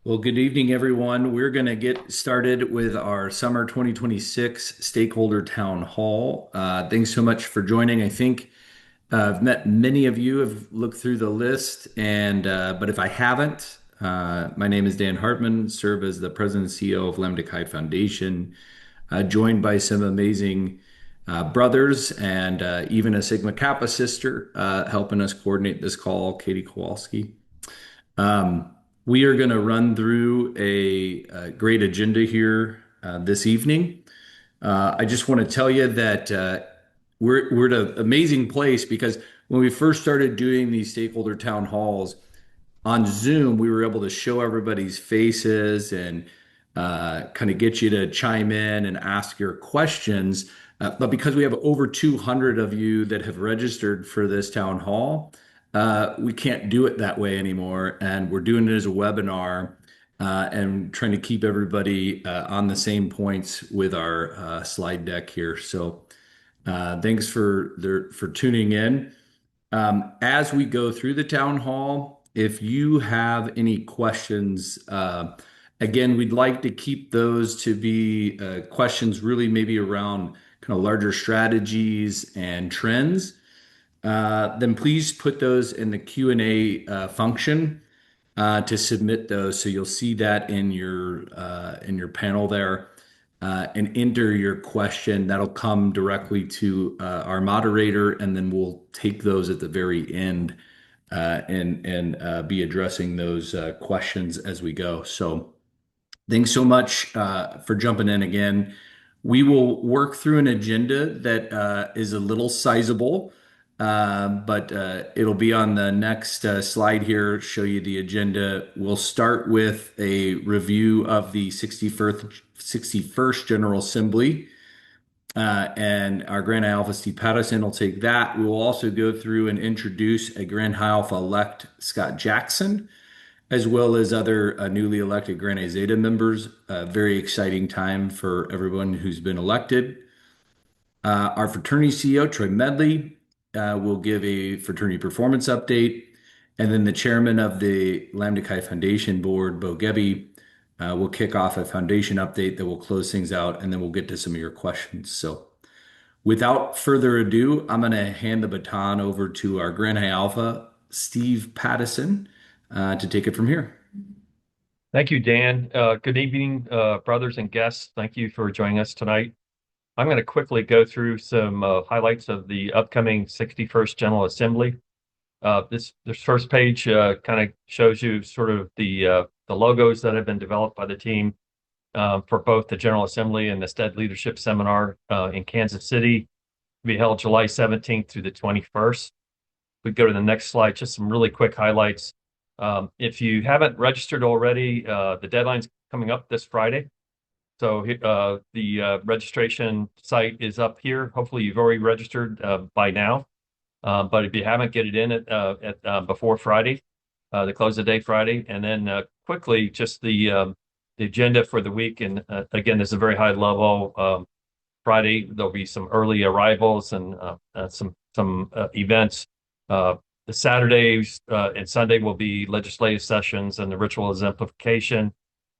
Well, good evening, everyone. We're going to get started with our summer 2026 Stakeholder Town Hall. Thanks so much for joining. I think I've met many of you, have looked through the list, and but if I haven't, my name is Dan Hartmann, serve as the President and CEO of Lambda Chi Foundation, joined by some amazing brothers and even a Sigma Kappa sister helping us coordinate this call, Katie Kowalski. Um, we are going to run through a great agenda here this evening. I just want to tell you that we're at an amazing place because when we first started doing these stakeholder town halls on Zoom, we were able to show everybody's faces and kind of get you to chime in and ask your questions. But because we have over 200 of you that have registered for this town hall, we can't do it that way anymore. And we're doing it as a webinar and trying to keep everybody on the same points with our slide deck here. So thanks for tuning in. As we go through the town hall, if you have any questions, again, we'd like to keep those to be questions really maybe around kind of larger strategies and trends. Then please put those in the Q&A function to submit those. So you'll see that in your panel there, and enter your question. That'll come directly to our moderator, and then we'll take those at the very end and be addressing those questions as we go. So thanks so much for jumping in again. We will work through an agenda that is a little sizable, but it'll be on the next slide here, show you the agenda. We'll start with a review of the 61st General Assembly, and our Grand High Alpha Steve Pattison will take that. We will also go through and introduce a Grand High Alpha-elect Scott Jackson, as well as other newly elected Grand High Zeta members. Very exciting time for everyone who's been elected. Our fraternity CEO, Troy Medley, will give a fraternity performance update. And then the chairman of the Lambda Chi Foundation board, Bo Gebbie, will kick off a foundation update that will close things out, and then we'll get to some of your questions. So without further ado, I'm going to hand the baton over to our Grand High Alpha, Steve Pattison, to take it from here. Thank you, Dan. Good evening, brothers and guests. Thank you for joining us tonight. I'm going to quickly go through some highlights of the upcoming 61st General Assembly. This first page kind of shows you sort of the logos that have been developed by the team for both the General Assembly and the STED Leadership Seminar in Kansas City, to be held July 17th through the 21st. We go to the next slide, just some really quick highlights. If you haven't registered already, the deadline's coming up this Friday. So the registration site is up here. Hopefully you've already registered by now. But if you haven't, get it in at before Friday, the close of day Friday. And then quickly, just the agenda for the week. And again, there's a very high level. Friday, there'll be some early arrivals and some events. The Saturdays and Sunday will be legislative sessions and the ritual exemplification.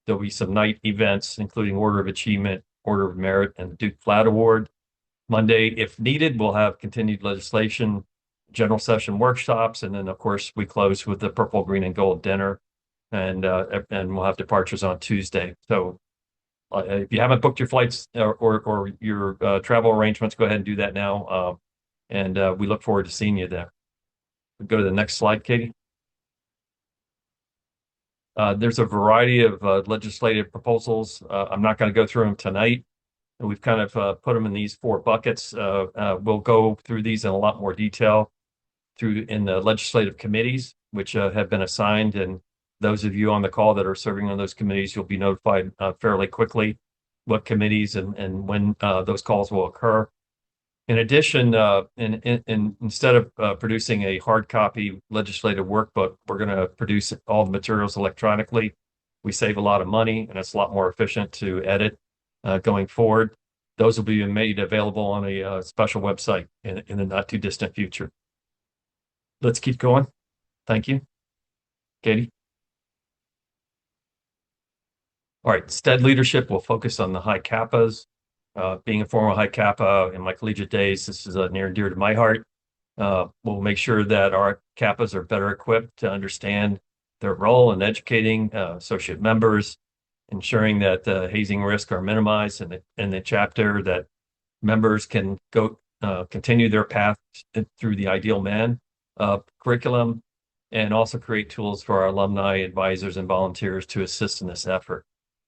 There'll be some night events, including Order of Achievement, Order of Merit, and the Duke Flat Award. Monday, if needed, we'll have continued legislation, general session workshops, and then, of course, we close with the Purple, Green, and Gold dinner, and we'll have departures on Tuesday. So if you haven't booked your flights or your travel arrangements, go ahead and do that now, and we look forward to seeing you there. Go to the next slide, Katie. There's a variety of legislative proposals. I'm not going to go through them tonight. We've kind of put them in these four buckets. We'll go through these in a lot more detail in the legislative committees, which have been assigned. And those of you on the call that are serving on those committees, you'll be notified fairly quickly what committees and when those calls will occur. In addition, instead of producing a hard copy legislative workbook, we're going to produce all the materials electronically. We save a lot of money, and it's a lot more efficient to edit going forward. Those will be made available on a special website in the not too distant future. Let's keep going. Thank you. Katie? All right, STED leadership will focus on the high kappas. Being a former high kappa in my collegiate days, this is near and dear to my heart. We'll make sure that our kappas are better equipped to understand their role in educating associate members, ensuring that hazing risks are minimized in the chapter, that members can go continue their path through the ideal man curriculum, and also create tools for our alumni, advisors, and volunteers to assist in this effort.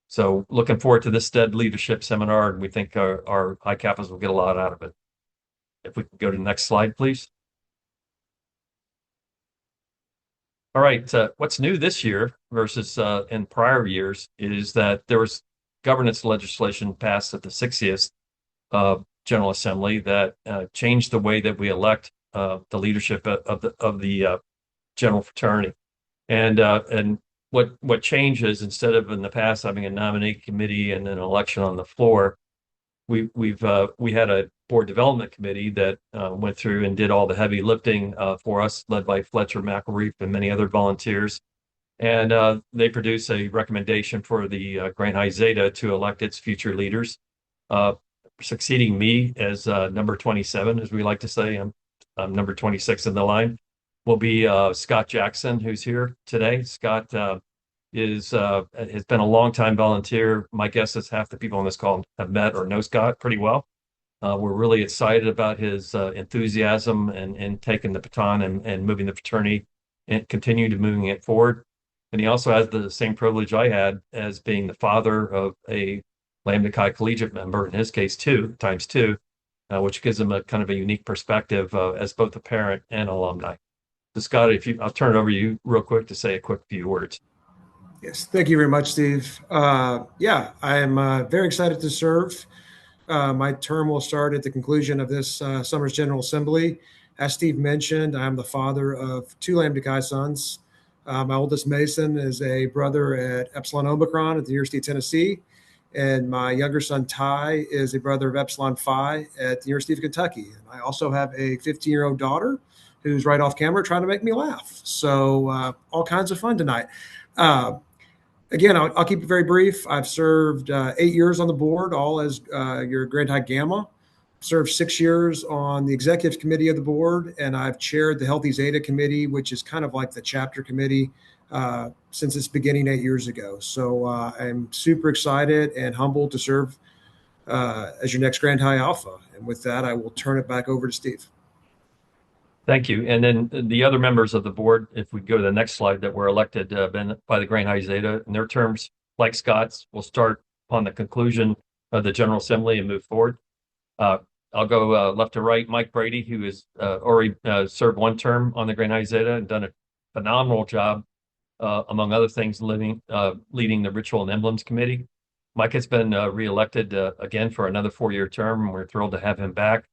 So looking forward to this STED leadership seminar, and we think our high kappas will get a lot out of it. If we can go to the next slide, please. All right, what's new this year versus in prior years is that there was governance legislation passed at the 60th General Assembly that changed the way that we elect the leadership of the general fraternity. And what changes, instead of in the past having a nominating committee and then an election on the floor, we had a board development committee that went through and did all the heavy lifting for us, led by Fletcher McElreef and many other volunteers. And they produced a recommendation for the Grand High Zeta to elect its future leaders. Succeeding me as number 27, as we like to say, I'm number 26 in the line, will be Scott Jackson, who's here today. Scott has been a longtime volunteer. My guess is half the people on this call have met or know Scott pretty well. We're really excited about his enthusiasm and taking the baton and moving the fraternity and continue to moving it forward. And he also has the same privilege I had as being the father of a Lambda Chi collegiate member, in his case, times two, which gives him a kind of a unique perspective as both a parent and alumni. So Scott, I'll turn it over to you real quick to say a quick few words. Yes, thank you very much, Steve. Yeah, I am very excited to serve. My term will start at the conclusion of this summer's General Assembly. As Steve mentioned, I am the father of two Lambda Chi sons. My oldest Mason is a brother at Epsilon Omicron at the University of Tennessee, and my younger son Ty is a brother of Epsilon Phi at the University of Kentucky. And I also have a 15-year-old daughter who's right off camera trying to make me laugh. So all kinds of fun tonight. Again, I'll keep it very brief. I've served 8 years on the board, all as your Grand High Gamma. Served 6 years on the executive committee of the board, and I've chaired the Healthy Zeta committee, which is kind of like the chapter committee since its beginning 8 years ago. So I'm super excited and humbled to serve as your next Grand High Alpha. And with that, I will turn it back over to Steve. Thank you. And then the other members of the board, if we go to the next slide, that were elected by the Grand High Zeta, and their terms, like Scott's, will start upon the conclusion of the General Assembly and move forward. I'll go left to right. Mike Brady, who has already served one term on the Grand High Zeta and done a phenomenal job, among other things, leading the Ritual and Emblems Committee. Mike has been reelected again for another 4-year term, and we're thrilled to have him back.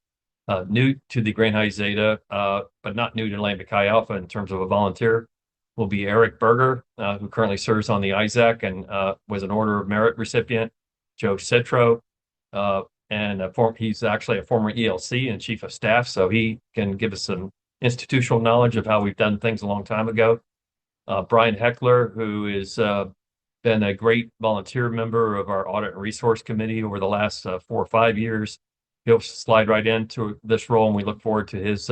New to the Grand High Zeta, but not new to Lambda Chi Alpha in terms of a volunteer, will be Eric Berger, who currently serves on the ISAC and was an Order of Merit recipient. Joe Citro, he's actually a former ELC and chief of staff, so he can give us some institutional knowledge of how we've done things a long time ago. Brian Heckler, who has been a great volunteer member of our Audit and Resource Committee over the last 4 or 5 years. He'll slide right into this role, and we look forward to his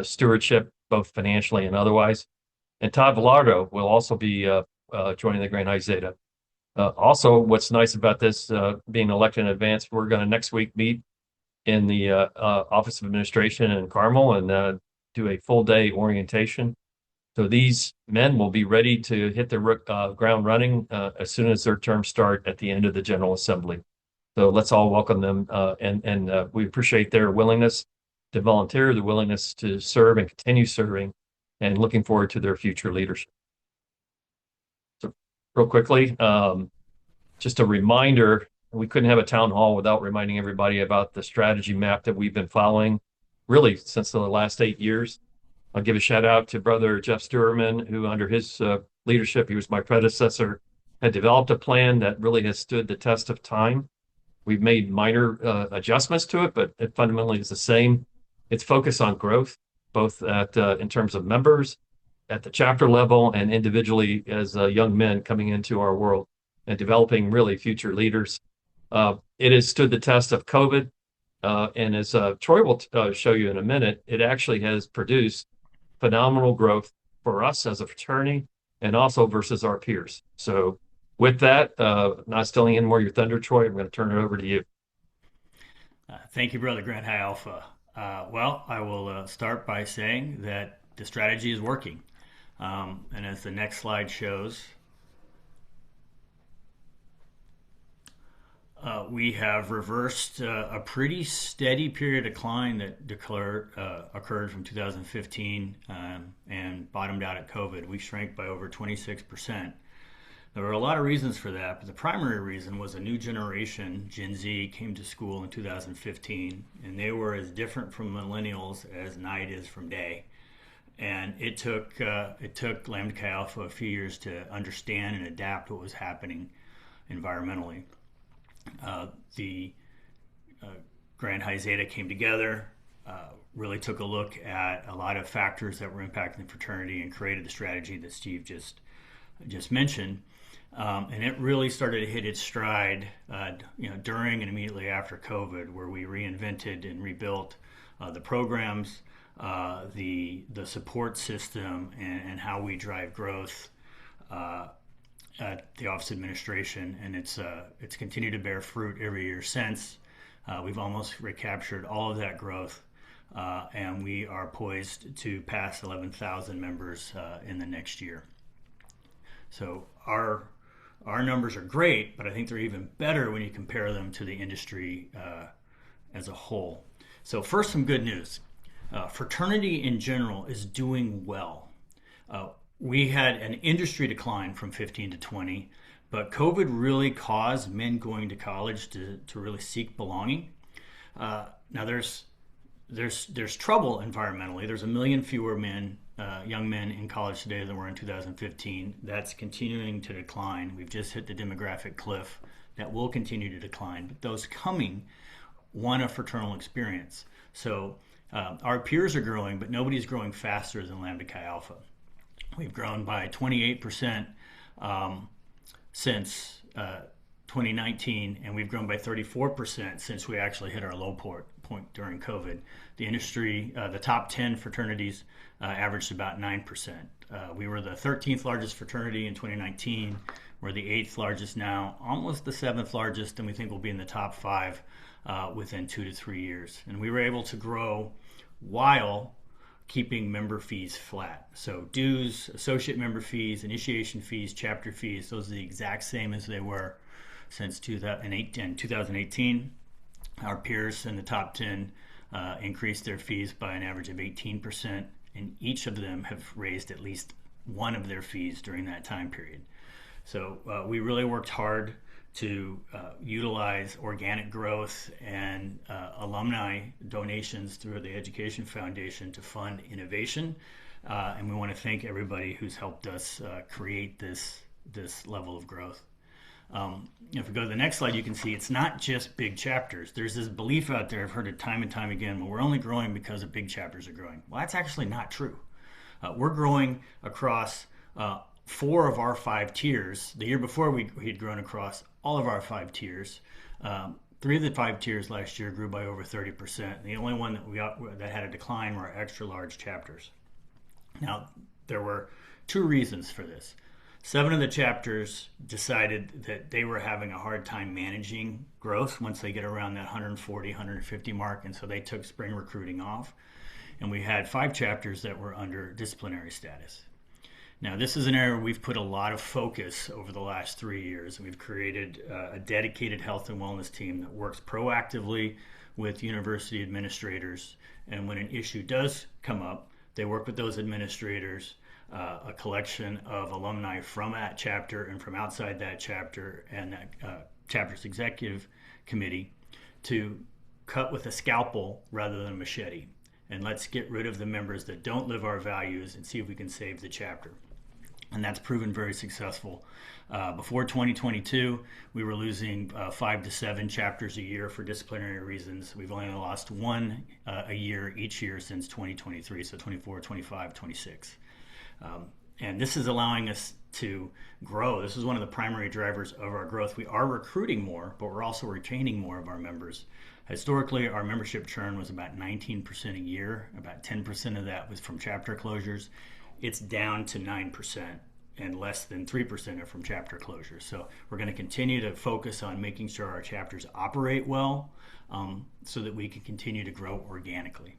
stewardship, both financially and otherwise. And Todd Villardo will also be joining the Grand High Zeta. Also, what's nice about this being elected in advance, we're going to next week meet in the Office of Administration in Carmel and do a full day orientation. So these men will be ready to hit the ground running as soon as their terms start at the end of the General Assembly. So let's all welcome them, and we appreciate their willingness to volunteer, the willingness to serve and continue serving, and looking forward to their future leadership. So real quickly, just a reminder, we couldn't have a town hall without reminding everybody about the strategy map that we've been following really since the last 8 years. I'll give a shout out to Brother Jeff Sturman, who under his leadership, he was my predecessor, had developed a plan that really has stood the test of time. We've made minor adjustments to it, but it fundamentally is the same. It's focused on growth, both in terms of members, at the chapter level, and individually as young men coming into our world. and developing really future leaders. It has stood the test of COVID, and as Troy will show you in a minute, it actually has produced phenomenal growth for us as a fraternity and also versus our peers. So with that, not stealing any more of your thunder, Troy, I'm going to turn it over to you. Thank you, Brother Grant High Alpha. Well, I will start by saying that the strategy is working. And as the next slide shows, we have reversed a pretty steady period of decline that occurred from 2015 and bottomed out at COVID. We shrank by over 26%. There were a lot of reasons for that, but the primary reason was a new generation, Gen Z, came to school in 2015, and they were as different from millennials as night is from day. And it took Lambda Chi Alpha a few years to understand and adapt what was happening environmentally. The Grand High Zeta came together, really took a look at a lot of factors that were impacting the fraternity and created the strategy that Steve just mentioned. And it really started to hit its stride, during and immediately after COVID, where we reinvented and rebuilt the programs, the support system, and how we drive growth at the Office of Administration, and it's continued to bear fruit every year since. We've almost recaptured all of that growth, and we are poised to pass 11,000 members in the next year. So our numbers are great, but I think they're even better when you compare them to the industry as a whole. So first, some good news. Fraternity in general is doing well. We had an industry decline from 15 to 20, but COVID really caused men going to college to really seek belonging. Now there's trouble environmentally. There's 1 million fewer young men in college today than were in 2015. That's continuing to decline. We've just hit the demographic cliff that will continue to decline. But those coming want a fraternal experience. So our peers are growing, but nobody's growing faster than Lambda Chi Alpha. We've grown by 28% since 2019, and we've grown by 34% since we actually hit our low point during COVID. The industry, the top 10 fraternities averaged about 9%. We were the 13th largest fraternity in 2019. We're the 8th largest now, almost the 7th largest, and we think we'll be in the top 5 within 2 to 3 years. And we were able to grow while keeping member fees flat. So dues, associate member fees, initiation fees, chapter fees, those are the exact same as they were since 2018. Our peers in the top 10 increased their fees by an average of 18%, and each of them have raised at least one of their fees during that time period. So we really worked hard to utilize organic growth and alumni donations through the Education Foundation to fund innovation. And we want to thank everybody who's helped us create this level of growth. If we go to the next slide, you can see it's not just big chapters. There's this belief out there, I've heard it time and time again, well, we're only growing because the big chapters are growing. Well, that's actually not true. We're growing across 4 of our 5 tiers. The year before, we had grown across all of our 5 tiers. 3 of the 5 tiers last year grew by over 30%. The only one that had a decline were our extra large chapters. Now, there were 2 reasons for this. 7 of the chapters decided that they were having a hard time managing growth once they get around that 140, 150 mark, and so they took spring recruiting off. And we had 5 chapters that were under disciplinary status. Now, this is an area we've put a lot of focus over the last 3 years. We've created a dedicated health and wellness team that works proactively with university administrators. And when an issue does come up, they work with those administrators, a collection of alumni from that chapter and from outside that chapter and that chapter's executive committee to cut with a scalpel rather than a machete. And let's get rid of the members that don't live our values and see if we can save the chapter. And that's proven very successful. Before 2022, we were losing 5 to 7 chapters a year for disciplinary reasons. We've only lost 1 a year each year since 2023, so 24, 25, 26. And this is allowing us to grow. This is one of the primary drivers of our growth. We are recruiting more, but we're also retaining more of our members. Historically, our membership churn was about 19% a year. About 10% of that was from chapter closures. It's down to 9%, and less than 3% are from chapter closures. So we're going to continue to focus on making sure our chapters operate well, so that we can continue to grow organically.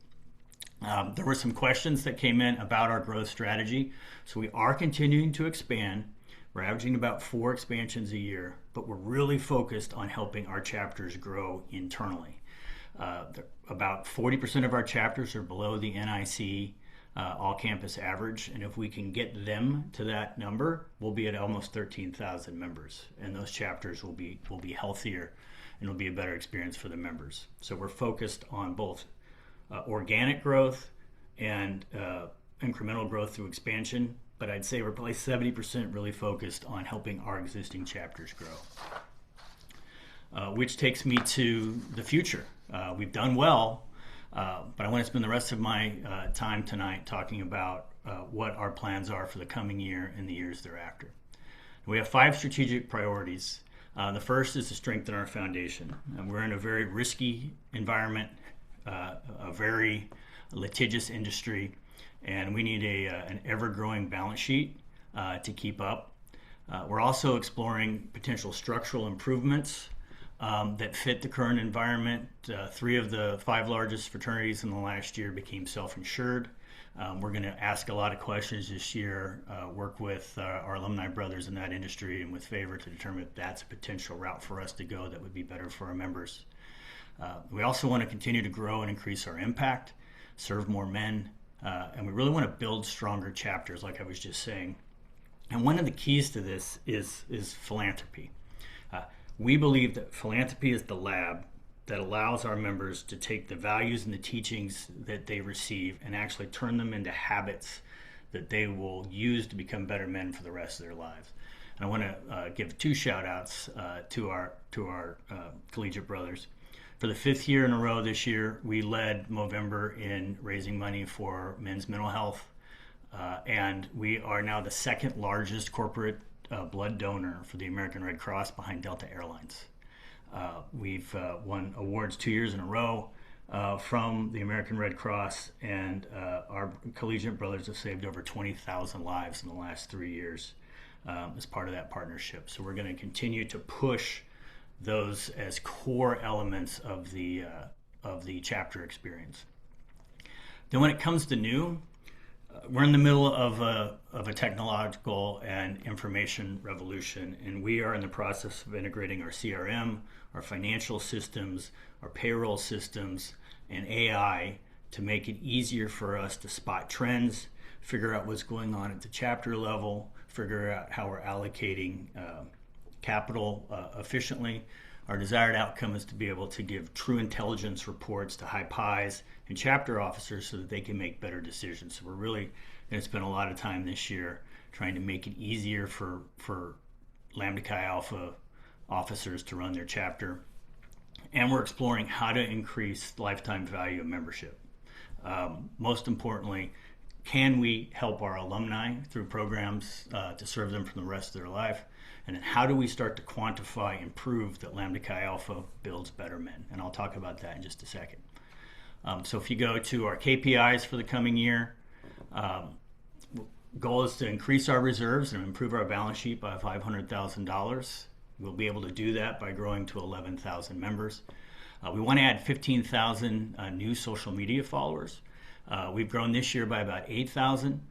There were some questions that came in about our growth strategy. So we are continuing to expand. We're averaging about 4 expansions a year, but we're really focused on helping our chapters grow internally. About 40% of our chapters are below the NIC all-campus average, and if we can get them to that number, we'll be at almost 13,000 members, and those chapters will be healthier, and it'll be a better experience for the members. So we're focused on both organic growth and incremental growth through expansion, but I'd say we're probably 70% really focused on helping our existing chapters grow. Which takes me to the future. We've done well, but I want to spend the rest of my time tonight talking about what our plans are for the coming year and the years thereafter. We have 5 strategic priorities. The first is to strengthen our foundation. We're in a very risky environment, a very litigious industry, and we need an ever-growing balance sheet to keep up. We're also exploring potential structural improvements that fit the current environment. 3 of the 5 largest fraternities in the last year became self-insured. We're going to ask a lot of questions this year, work with our alumni brothers in that industry and with Favor to determine if that's a potential route for us to go that would be better for our members. We also want to continue to grow and increase our impact, serve more men, and we really want to build stronger chapters, like I was just saying. And one of the keys to this is philanthropy. We believe that philanthropy is the lab that allows our members to take the values and the teachings that they receive and actually turn them into habits that they will use to become better men for the rest of their lives. And I want to give 2 shout outs to our collegiate brothers. For the 5th year in a row this year, we led Movember in raising money for men's mental health, and we are now the 2nd largest corporate blood donor for the American Red Cross behind Delta Airlines. We've won awards 2 years in a row from the American Red Cross, and our collegiate brothers have saved over 20,000 lives in the last 3 years as part of that partnership. So we're going to continue to push those as core elements of the chapter experience. Then when it comes to new, we're in the middle of a technological and information revolution, and we are in the process of integrating our CRM, our financial systems, our payroll systems, and AI to make it easier for us to spot trends, figure out what's going on at the chapter level, figure out how we're allocating capital efficiently. Our desired outcome is to be able to give true intelligence reports to high pies and chapter officers so that they can make better decisions. So we're really going to spend a lot of time this year trying to make it easier for Lambda Chi Alpha officers to run their chapter. And we're exploring how to increase lifetime value of membership. Most importantly, can we help our alumni through programs to serve them for the rest of their life? And then how do we start to quantify and prove that Lambda Chi Alpha builds better men? And I'll talk about that in just a second. So if you go to our KPIs for the coming year, goal is to increase our reserves and improve our balance sheet by $500,000. We'll be able to do that by growing to 11,000 members. We want to add 15,000 new social media followers. We've grown this year by about 8,000.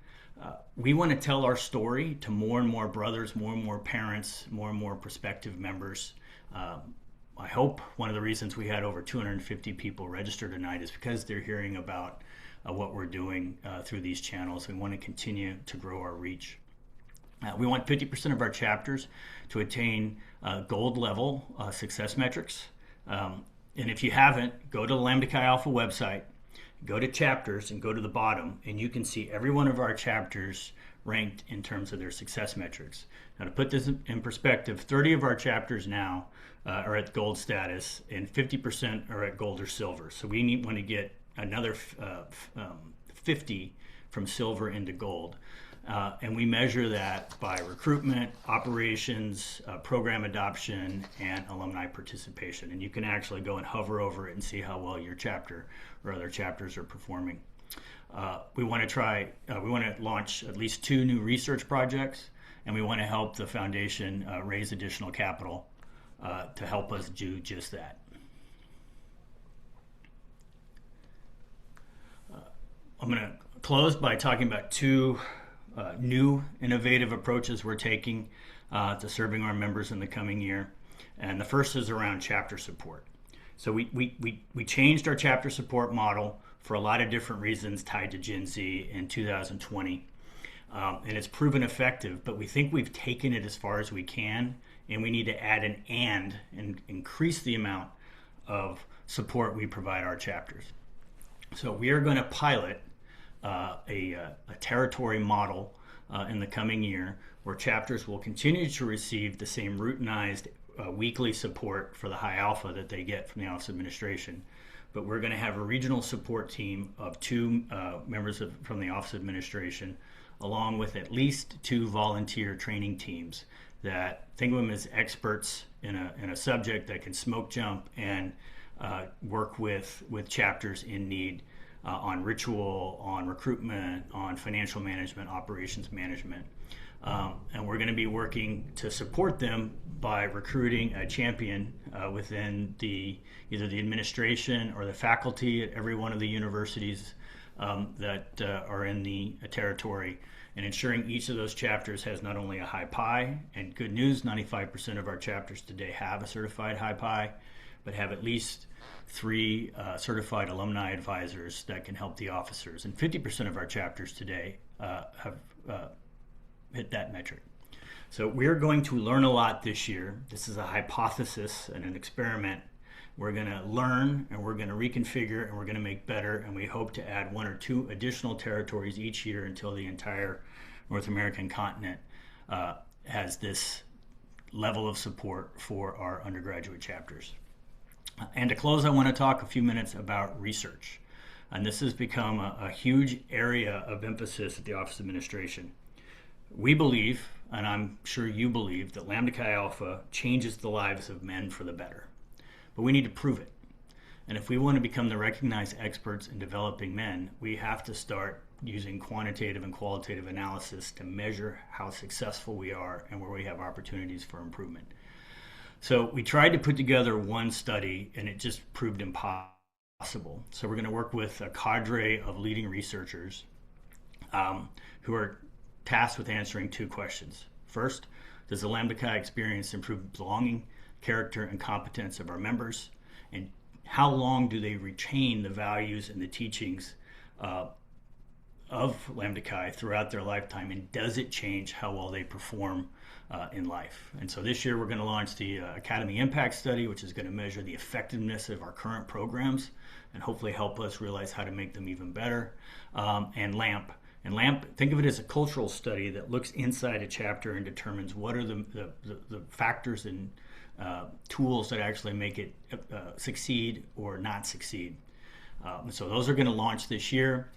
We want to tell our story to more and more brothers, more and more parents, more and more prospective members. I hope one of the reasons we had over 250 people register tonight is because they're hearing about what we're doing through these channels. We want to continue to grow our reach. We want 50% of our chapters to attain gold level success metrics. And if you haven't, go to the Lambda Chi Alpha website, go to chapters and go to the bottom, and you can see every one of our chapters ranked in terms of their success metrics. Now, to put this in perspective, 30 of our chapters now are at gold status, and 50% are at gold or silver. So we want to get another 50 from silver into gold. And we measure that by recruitment, operations, program adoption, and alumni participation. And you can actually go and hover over it and see how well your chapter or other chapters are performing. We want to launch at least 2 new research projects, and we want to help the foundation raise additional capital to help us do just that. I'm going to close by talking about 2 new innovative approaches we're taking to serving our members in the coming year. And the first is around chapter support. So we changed our chapter support model for a lot of different reasons tied to Gen Z in 2020. And it's proven effective, but we think we've taken it as far as we can, and we need to add an and increase the amount of support we provide our chapters. So we are going to pilot a territory model in the coming year where chapters will continue to receive the same routinized weekly support for the high alpha that they get from the Office of Administration. But we're going to have a regional support team of 2 members from the Office of Administration, along with at least 2 volunteer training teams that think of them as experts in a subject that can smoke jump and work with chapters in need on ritual, on recruitment, on financial management, operations management. And we're going to be working to support them by recruiting a champion within either the administration or the faculty at every one of the universities that are in the territory, and ensuring each of those chapters has not only a high PI, and good news, 95% of our chapters today have a certified high PI, but have at least 3 certified alumni advisors that can help the officers. And 50% of our chapters today have hit that metric. So we're going to learn a lot this year. This is a hypothesis and an experiment. We're going to learn, and we're going to reconfigure, and we're going to make better, and we hope to add 1 or 2 additional territories each year until the entire North American continent has this level of support for our undergraduate chapters. And to close, I want to talk a few minutes about research. And this has become a huge area of emphasis at the Office of Administration. We believe, and I'm sure you believe, that Lambda Chi Alpha changes the lives of men for the better. But we need to prove it. And if we want to become the recognized experts in developing men, we have to start using quantitative and qualitative analysis to measure how successful we are and where we have opportunities for improvement. So we tried to put together one study, and it just proved impossible. So we're going to work with a cadre of leading researchers who are tasked with answering 2 questions. First, does the Lambda Chi experience improve belonging, character, and competence of our members? And how long do they retain the values and the teachings of Lambda Chi throughout their lifetime? And does it change how well they perform in life? And so this year we're going to launch the Academy Impact Study, which is going to measure the effectiveness of our current programs and hopefully help us realize how to make them even better. And LAMP. And LAMP, think of it as a cultural study that looks inside a chapter and determines what are the factors and tools that actually make it succeed or not succeed. So those are going to launch this year.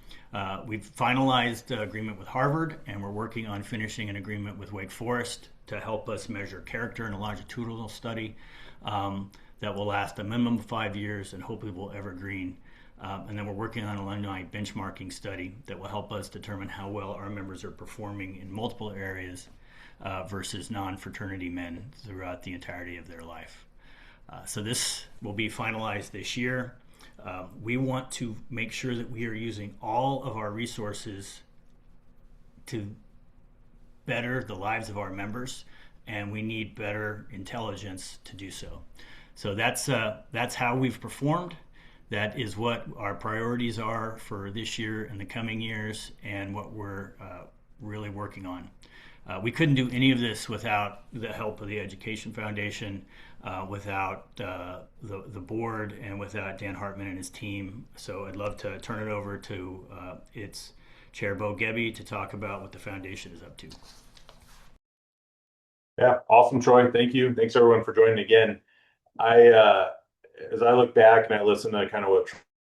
We've finalized the agreement with Harvard, and we're working on finishing an agreement with Wake Forest to help us measure character in a longitudinal study that will last a minimum of 5 years and hopefully will evergreen. And then we're working on an alumni benchmarking study that will help us determine how well our members are performing in multiple areas versus non-fraternity men throughout the entirety of their life. So this will be finalized this year. We want to make sure that we are using all of our resources to better the lives of our members, and we need better intelligence to do so. So that's how we've performed. That is what our priorities are for this year and the coming years, and what we're really working on. We couldn't do any of this without the help of the Education Foundation, without the board, and without Dan Hartmann and his team. So I'd love to turn it over to its chair, Gebbie, to talk about what the foundation is up to. Yeah, awesome, Troy. Thank you. Thanks everyone for joining again. As I look back and I listen to kind of what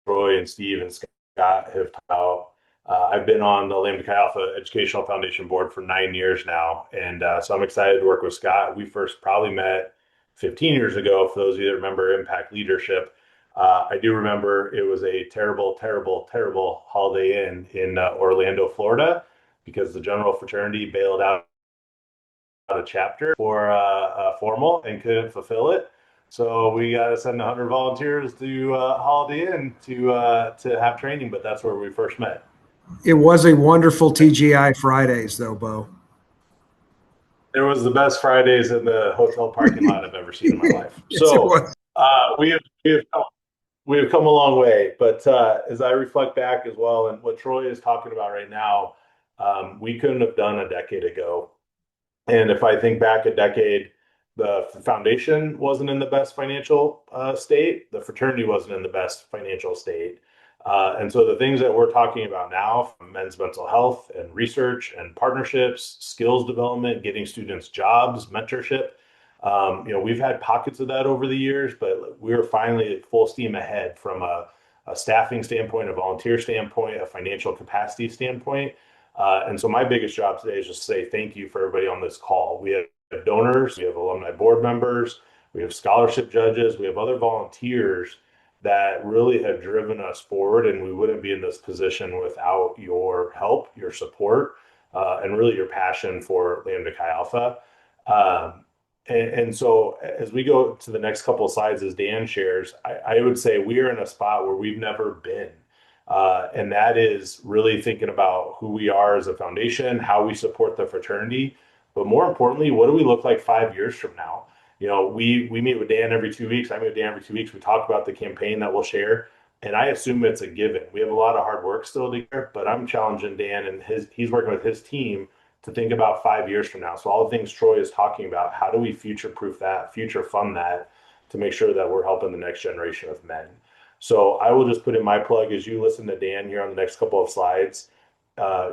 Troy and Steve and Scott have talked about, I've been on the Lambda Chi Alpha Educational Foundation board for 9 years now, and so I'm excited to work with Scott. We first probably met 15 years ago, for those of you that remember Impact Leadership. I do remember it was a terrible, terrible, terrible Holiday Inn in Orlando, Florida, because the general fraternity bailed out a chapter for formal and couldn't fulfill it. So we got to send 100 volunteers to Holiday Inn to have training, but that's where we first met. It was a wonderful TGI Fridays, though, Bo. It was the best Fridays in the hotel parking lot I've ever seen in my life. Yes, it So was. we have come a long way. But as I reflect back as well, and what Troy is talking about right now, we couldn't have done a decade ago. And if I think back a decade, the foundation wasn't in the best financial state. The fraternity wasn't in the best financial state. And so the things that we're talking about now, from men's mental health and research and partnerships, skills development, getting students jobs, mentorship, we've had pockets of that over the years, but we're finally at full steam ahead from a staffing standpoint, a volunteer standpoint, a financial capacity standpoint. And so my biggest job today is just to say thank you for everybody on this call. We have donors, we have alumni board members, we have scholarship judges, we have other volunteers that really have driven us forward, and we wouldn't be in this position without your help, your support, and really your passion for Lambda Chi Alpha. And so as we go to the next couple of slides, as Dan shares, I would say we are in a spot where we've never been. And that is really thinking about who we are as a foundation, how we support the fraternity, but more importantly, what do we look like 5 years from now? We meet with Dan every 2 weeks. I meet with Dan every 2 weeks. We talk about the campaign that we'll share, and I assume it's a given. We have a lot of hard work still to do, but I'm challenging Dan, and he's working with his team to think about 5 years from now. So all the things Troy is talking about, how do we future proof that, future fund that, to make sure that we're helping the next generation of men? So I will just put in my plug as you listen to Dan here on the next couple of slides.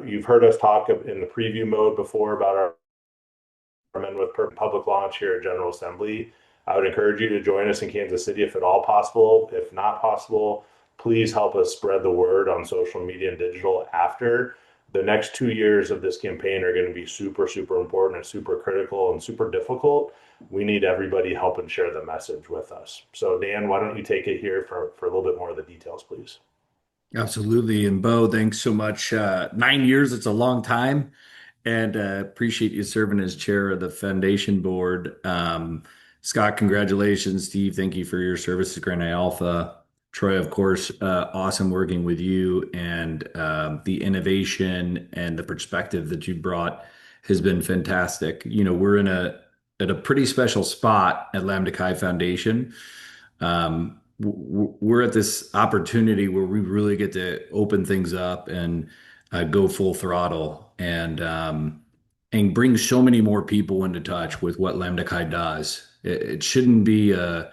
You've heard us talk in the preview mode before about our Men with public launch here at General Assembly. I would encourage you to join us in Kansas City if at all possible. If not possible, please help us spread the word on social media and digital after. The next 2 years of this campaign are going to be super, super important and super critical and super difficult. We need everybody helping share the message with us. So Dan, why don't you take it here for a little bit more of the details, please? Absolutely. And Bo, thanks so much. 9 years, it's a long time. And appreciate you serving as chair of the foundation board. Scott, congratulations. Steve, thank you for your service to Grand Alpha. Troy, of course, awesome working with you, and the innovation and the perspective that you brought has been fantastic. We're at a pretty special spot at Lambda Chi Foundation. We're at this opportunity where we really get to open things up and go full throttle, and bring so many more people into touch with what Lambda Chi does. It shouldn't be a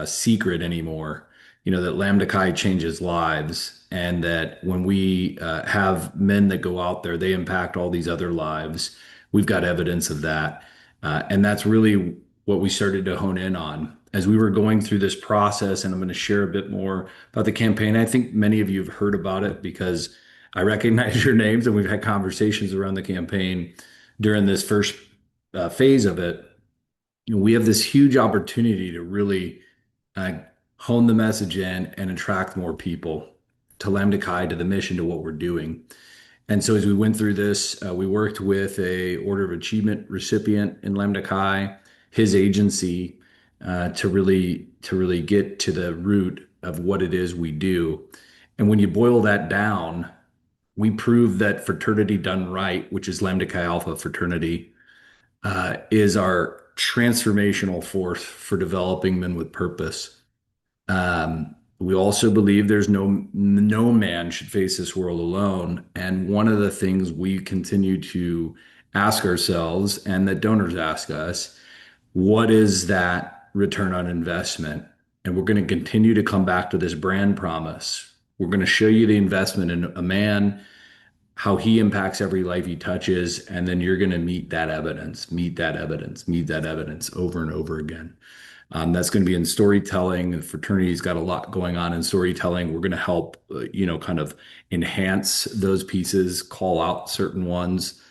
secret anymore, that Lambda Chi changes lives, and that when we have men that go out there, they impact all these other lives. We've got evidence of that. And that's really what we started to hone in on as we were going through this process. And I'm going to share a bit more about the campaign. I think many of you have heard about it because I recognize your names, and we've had conversations around the campaign during this first phase of it. We have this huge opportunity to really uh, hone the message in and attract more people to Lambda Chi, to the mission, to what we're doing. And so as we went through this, we worked with a Order of Achievement recipient in Lambda Chi, his agency, to really get to the root of what it is we do. And when you boil that down, we prove that fraternity done right, which is Lambda Chi Alpha fraternity, is our transformational force for developing men with purpose. We also believe there's no man should face this world alone. And one of the things we continue to ask ourselves, and that donors ask us, what is that return on investment? And we're going to continue to come back to this brand promise. We're going to show you the investment in a man, how he impacts every life he touches, and then you're going to meet that evidence over and over again. That's going to be in storytelling. The fraternity's got a lot going on in storytelling. We're going to help, kind of enhance those pieces, call out certain ones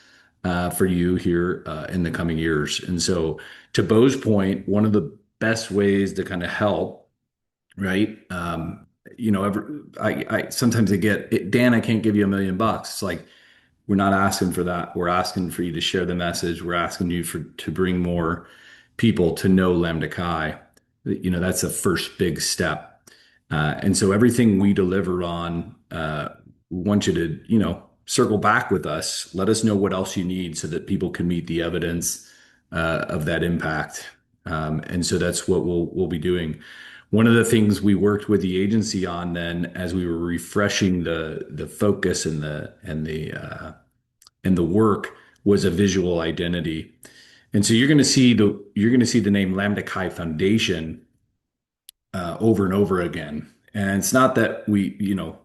for you here in the coming years. And so, to Bo's point, one of the best ways to kind of help, right? I sometimes I get it, Dan, I can't give you $1 million. It's like, we're not asking for that. We're asking for you to share the message. We're asking you to bring more people to know Lambda Chi. That's the first big step. And so everything we deliver on, we want you to, circle back with us. Let us know what else you need so that people can meet the evidence of that impact. And so that's what we'll be doing. One of the things we worked with the agency on then, as we were refreshing the focus and the work, was a visual identity. And so you're going to see the name Lambda Chi Foundation over and over again. And it's not that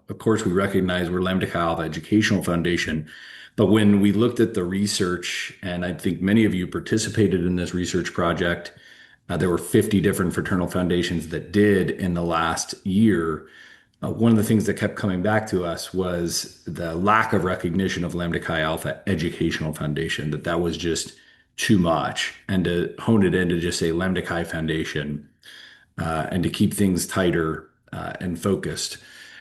of course, we recognize we're Lambda Chi Alpha Educational Foundation, but when we looked at the research, and I think many of you participated in this research project, there were 50 different fraternal foundations that did in the last year. One of the things that kept coming back to us was the lack of recognition of Lambda Chi Alpha Educational Foundation, that was just too much. And to hone it in to just say Lambda Chi Foundation, and to keep things tighter and focused.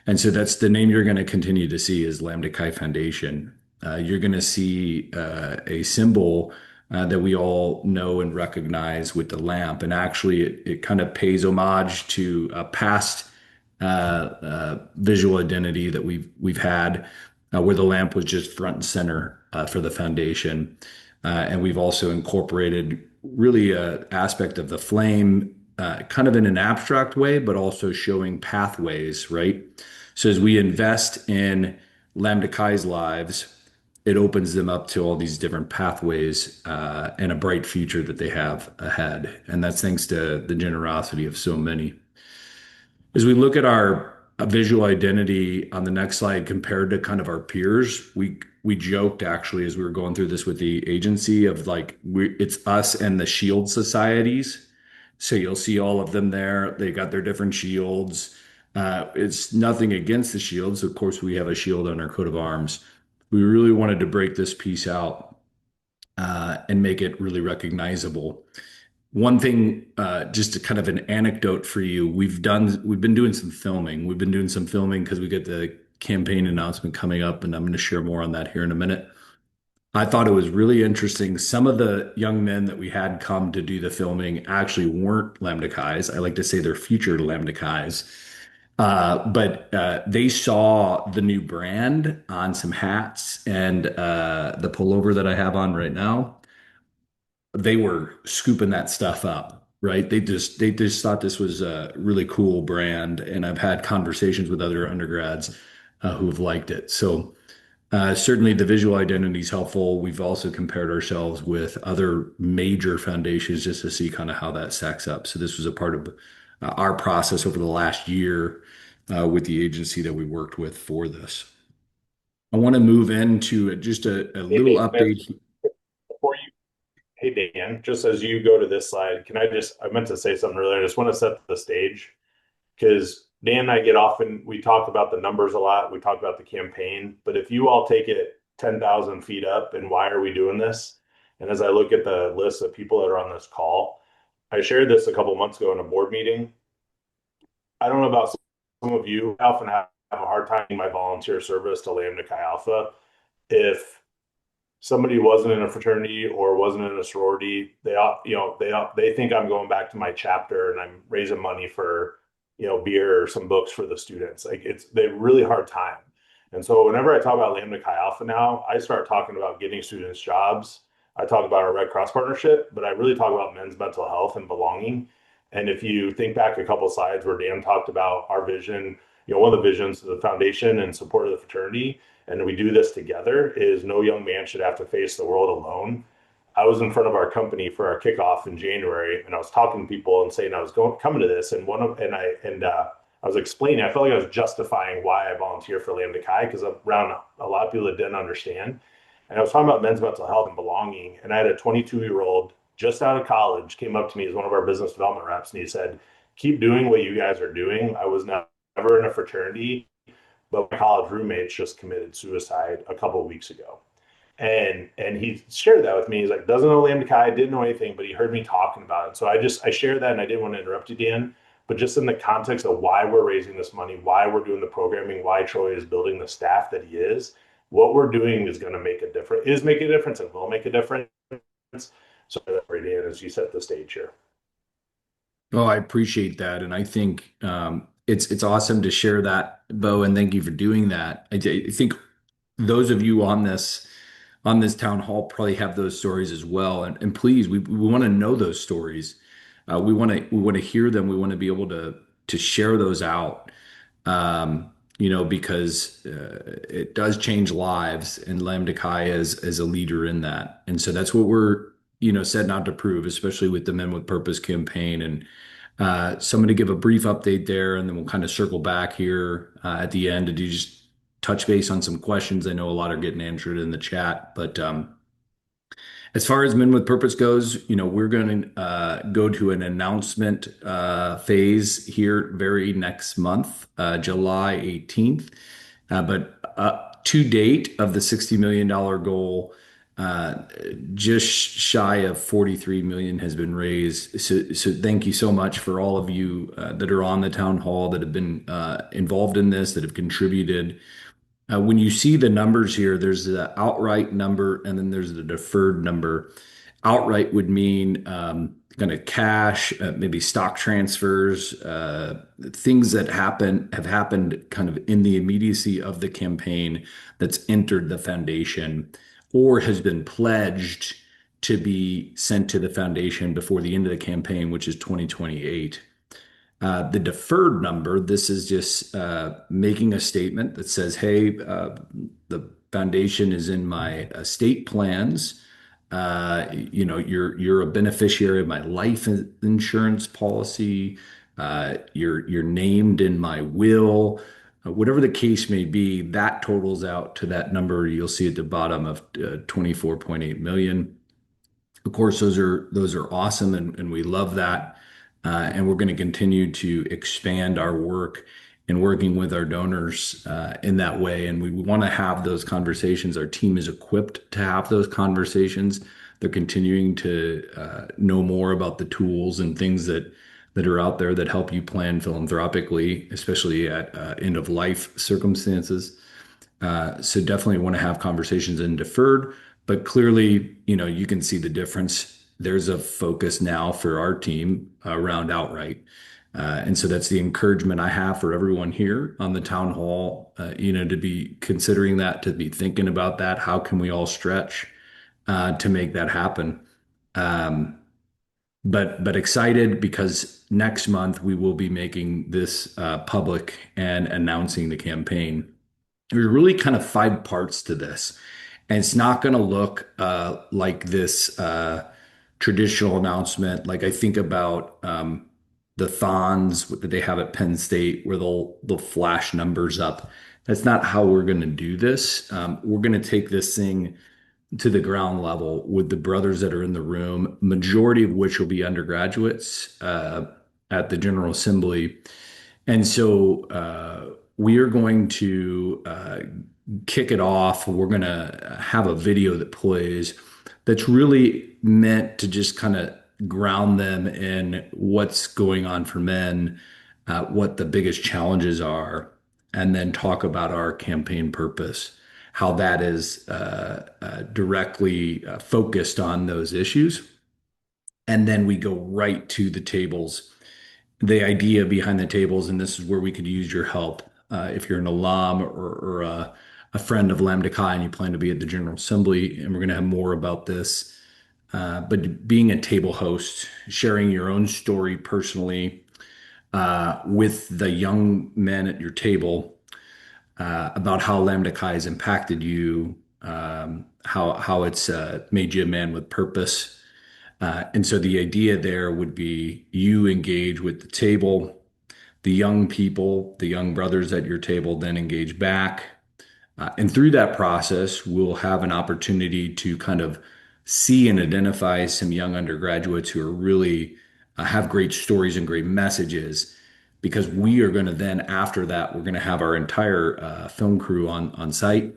And so that's the name you're going to continue to see is Lambda Chi Foundation. You're going to see a symbol that we all know and recognize with the lamp. And actually, it kind of pays homage to a past visual identity that we've had, where the lamp was just front and center for the foundation. And we've also incorporated really an aspect of the flame, kind of in an abstract way, but also showing pathways, right? So as we invest in Lambda Chi's lives, it opens them up to all these different pathways and a bright future that they have ahead. And that's thanks to the generosity of so many. As we look at our visual identity on the next slide compared to kind of our peers, we joked actually as we were going through this with the agency of like it's us and the shield societies. So you'll see all of them there. They got their different shields. It's nothing against the shields. Of course, we have a shield on our coat of arms. We really wanted to break this piece out and make it really recognizable. One thing, just a kind of an anecdote for you, we've been doing some filming. We've been doing some filming because we get the campaign announcement coming up, and I'm going to share more on that here in a minute. I thought it was really interesting. Some of the young men that we had come to do the filming actually weren't Lambda Chi's. I like to say they're future Lambda Chi's. But they saw the new brand on some hats and the pullover that I have on right now. They were scooping that stuff up, right? They just thought this was a really cool brand, and I've had conversations with other undergrads who have liked it. So certainly the visual identity is helpful. We've also compared ourselves with other major foundations just to see kind of how that stacks up. So this was a part of our process over the last year with the agency that we worked with for this. I want to move into just a little update. Before you, hey Dan, just as you go to this slide, I meant to say something earlier. I just want to set the stage because Dan and I get often, we talk about the numbers a lot. We talk about the campaign, but if you all take it 10,000 feet up and why are we doing this? And as I look at the list of people that are on this call, I shared this a couple of months ago in a board meeting. I don't know about some of you, I often have a hard time in my volunteer service to Lambda Chi Alpha. If somebody wasn't in a fraternity or wasn't in a sorority, they think I'm going back to my chapter and I'm raising money for, beer or some books for the students. Like they really hard time. And so whenever I talk about Lambda Chi Alpha now, I start talking about getting students jobs. I talk about our Red Cross partnership, but I really talk about men's mental health and belonging. And if you think back a couple of slides where Dan talked about our vision, one of the visions of the foundation and support of the fraternity, and we do this together, is no young man should have to face the world alone. I was in front of our company for our kickoff in January, and I was talking to people and saying I was coming to this, and I was explaining. I felt like I was justifying why I volunteer for Lambda Chi because I'm around a lot of people that didn't understand. And I was talking about men's mental health and belonging, and I had a 22-year-old just out of college, came up to me as one of our business development reps, and he said, "Keep doing what you guys are doing. I was never in a fraternity, but my college roommates just committed suicide a couple of weeks ago." And he shared that with me. He's like, doesn't know Lambda Chi, didn't know anything, but he heard me talking about it. So I shared that, and I didn't want to interrupt you, Dan. But just in the context of why we're raising this money, why we're doing the programming, why Troy is building the staff that he is, what we're doing is going to make a difference, is make a difference, and will make a difference. So, Dan, as you set the stage here. Oh, I appreciate that, and I think it's awesome to share that, Bo, and thank you for doing that. I think those of you on this town hall probably have those stories as well, and please, we want to know those stories. We want to hear them. We want to be able to share those out. Because it does change lives, and Lambda Chi is a leader in that. And so that's what we're, setting out to prove, especially with the Men with Purpose campaign. And so I'm going to give a brief update there, and then we'll kind of circle back here at the end to do just touch base on some questions. I know a lot are getting answered in the chat, but as far as Men with Purpose goes, we're going to go to an announcement phase here very next month, July 18th. But to date of the $60 million goal, just shy of 43 million has been raised. So thank you so much for all of you that are on the town hall that have been involved in this, that have contributed. When you see the numbers here, there's the outright number and then there's the deferred number. Outright would mean kind of cash, maybe stock transfers, things that have happened kind of in the immediacy of the campaign that's entered the foundation or has been pledged to be sent to the foundation before the end of the campaign, which is 2028. The deferred number, this is just making a statement that says, hey, the foundation is in my estate plans. You're a beneficiary of my life insurance policy. You're named in my will. Whatever the case may be, that totals out to that number you'll see at the bottom of 24.8 million. Of course, those are awesome, and we love that. And we're going to continue to expand our work and working with our donors in that way. And we want to have those conversations. Our team is equipped to have those conversations. They're continuing to know more about the tools and things that are out there that help you plan philanthropically, especially at end of life circumstances. So definitely want to have conversations in deferred, but clearly, you can see the difference. There's a focus now for our team around outright. And so that's the encouragement I have for everyone here on the town hall, to be considering that, to be thinking about that. How can we all stretch to make that happen? But excited because next month we will be making this public and announcing the campaign. There's really kind of five parts to this, and it's not going to look like this traditional announcement. Like I think about the thons that they have at Penn State, where they'll flash numbers up. That's not how we're going to do this. We're going to take this thing to the ground level with the brothers that are in the room, majority of which will be undergraduates at the General Assembly. And so we are going to kick it off. We're going to have a video that plays that's really meant to just kind of ground them in what's going on for men, what the biggest challenges are, and then talk about our campaign purpose, how that is directly focused on those issues. And then we go right to the tables, the idea behind the tables, and this is where we could use your help. If you're an alum or a friend of Lambda Chi and you plan to be at the General Assembly, and we're going to have more about this. But being a table host, sharing your own story personally with the young men at your table about how Lambda Chi has impacted you, how it's made you a man with purpose. And so the idea there would be you engage with the table, the young people, the young brothers at your table then engage back. And through that process, we'll have an opportunity to kind of see and identify some young undergraduates who are really have great stories and great messages. Because we are going to then, after that, we're going to have our entire film crew on site.